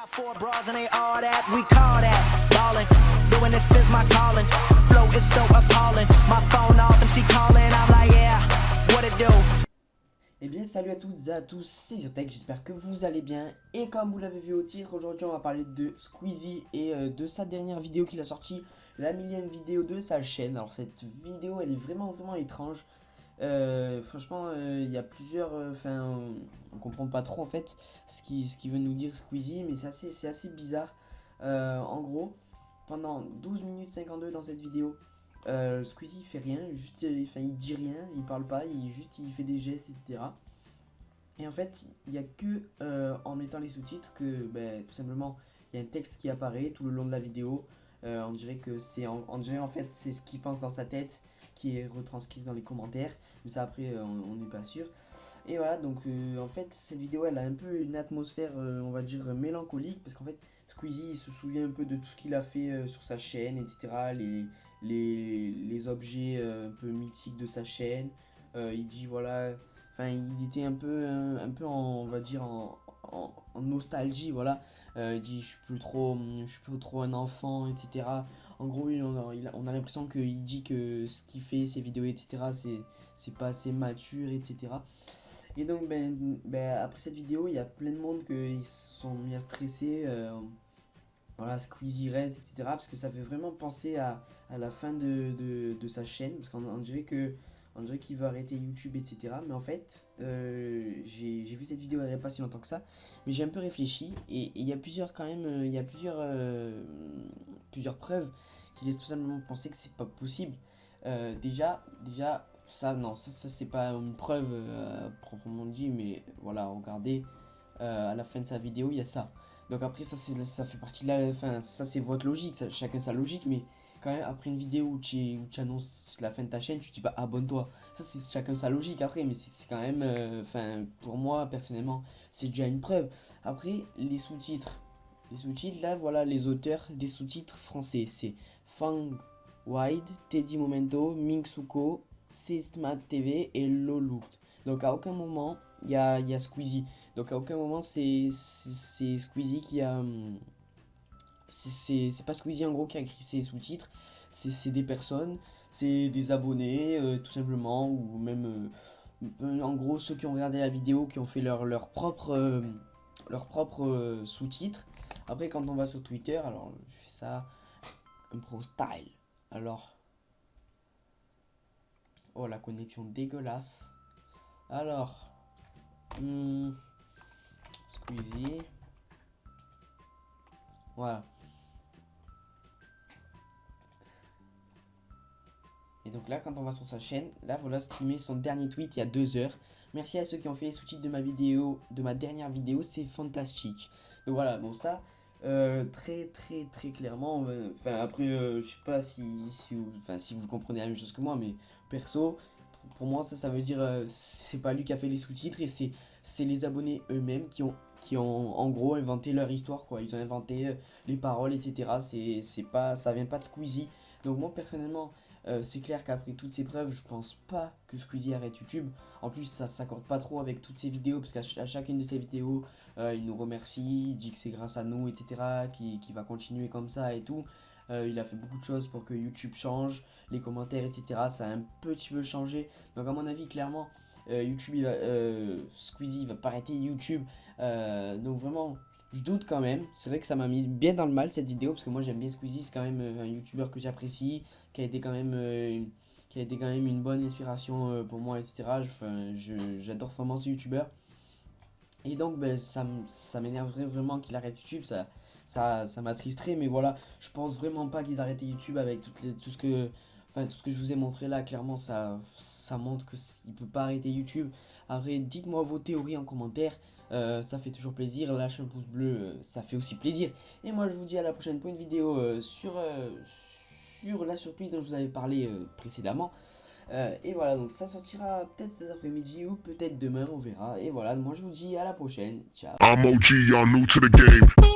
got 4 bras and they all that, we call that ballin'. Doing this is my calling. Flow is so appalling. My phone off and she calling. I'm like, yeah, what it do? Eh bien salut à toutes et à tous, c'est Zyrtec, j'espère que vous allez bien. Et comme vous l'avez vu au titre, aujourd'hui on va parler de Squeezie et de sa dernière vidéo qu'il a sortie, la millième vidéo de sa chaîne. Alors cette vidéo elle est vraiment étrange. Franchement il y a plusieurs, on comprend pas trop en fait ce qui veut nous dire Squeezie, mais c'est assez bizarre. En gros, pendant 12 minutes 52 dans cette vidéo, Squeezie il fait rien, juste, il dit rien, il parle pas, il fait des gestes, etc. Et en fait, il n'y a que en mettant les sous-titres que tout simplement il y a un texte qui apparaît tout le long de la vidéo. On dirait que c'est en fait c'est ce qu'il pense dans sa tête qui est retranscrit dans les commentaires, mais ça après on n'est pas sûr. Et voilà, donc en fait cette vidéo elle a un peu une atmosphère on va dire mélancolique, parce qu'en fait Squeezie il se souvient un peu de tout ce qu'il a fait sur sa chaîne, etc. Les objets un peu mythiques de sa chaîne. Il dit voilà, il était un peu on va dire en nostalgie, voilà. Il dit je suis plus trop un enfant, etc. En gros on a l'impression qu'il dit que ce qu'il fait, ses vidéos, etc. c'est pas assez mature, etc. Et donc après cette vidéo il y a plein de monde qui se sont mis à stresser. Voilà, Squeezie reste, etc. Parce que ça fait vraiment penser à la fin de sa chaîne. Parce qu'on dirait qu'il va arrêter YouTube, etc. Mais en fait, j'ai vu cette vidéo il n'y a pas si longtemps que ça. Mais j'ai un peu réfléchi. Et il y a plusieurs preuves qui laissent tout simplement penser que c'est pas possible. Déjà, ça c'est pas une preuve proprement dit. Mais voilà, regardez, à la fin de sa vidéo, il y a ça. Donc après ça fait partie de la, ça c'est votre logique, chacun sa logique, mais quand même après une vidéo où tu annonces la fin de ta chaîne, tu dis pas abonne-toi. Ça c'est chacun sa logique après, mais c'est quand même, pour moi personnellement, c'est déjà une preuve. Après les sous-titres là voilà les auteurs des sous-titres français, c'est Fang Wide, Teddy Momento, Ming Suko, Systmat TV et Lolo. Donc à aucun moment il y a Squeezie. Donc à aucun moment c'est Squeezie qui a... C'est pas Squeezie en gros qui a écrit ses sous-titres. C'est des personnes, c'est des abonnés tout simplement. Ou même en gros ceux qui ont regardé la vidéo, qui ont fait leur propre sous-titres. Après quand on va sur Twitter, alors je fais ça un pro style. Alors... Oh la connexion dégueulasse. Alors... Squeezie. Voilà. Et donc là, quand on va sur sa chaîne, là voilà ce qu'il met son dernier tweet il y a 2 heures. Merci à ceux qui ont fait les sous-titres de ma dernière vidéo, c'est fantastique. Donc voilà, bon ça, très clairement. Après, je sais pas si vous comprenez la même chose que moi, mais perso, pour moi ça veut dire c'est pas lui qui a fait les sous-titres, et c'est les abonnés eux-mêmes qui ont en gros inventé leur histoire, quoi. Ils ont inventé les paroles, etc. Ça vient pas de Squeezie. Donc moi personnellement c'est clair qu'après toutes ces preuves, je pense pas que Squeezie arrête YouTube. En plus ça s'accorde pas trop avec toutes ses vidéos, parce qu'à chacune de ses vidéos il nous remercie, il dit que c'est grâce à nous, etc. Qui va continuer comme ça et tout. Il a fait beaucoup de choses pour que YouTube change, les commentaires, etc. Ça a un petit peu changé. Donc à mon avis clairement YouTube Squeezie va pas arrêter YouTube. Donc vraiment je doute quand même. C'est vrai que ça m'a mis bien dans le mal cette vidéo, parce que moi j'aime bien Squeezie, c'est quand même un youtubeur que j'apprécie, qui a été quand même une bonne inspiration pour moi, etc. J'adore vraiment ce youtubeur. Et donc ça m'énerverait vraiment qu'il arrête YouTube, ça m'attristerait, mais voilà, je pense vraiment pas qu'il arrête YouTube avec tout ce que je vous ai montré là. Clairement ça montre qu'il peut pas arrêter YouTube. Après dites-moi vos théories en commentaire, ça fait toujours plaisir, lâche un pouce bleu, ça fait aussi plaisir. Et moi je vous dis à la prochaine pour une vidéo sur la surprise dont je vous avais parlé précédemment. Et voilà, donc ça sortira peut-être cet après-midi ou peut-être demain, on verra. Et voilà, moi je vous dis à la prochaine, ciao. I'm OG, y'all new to the game.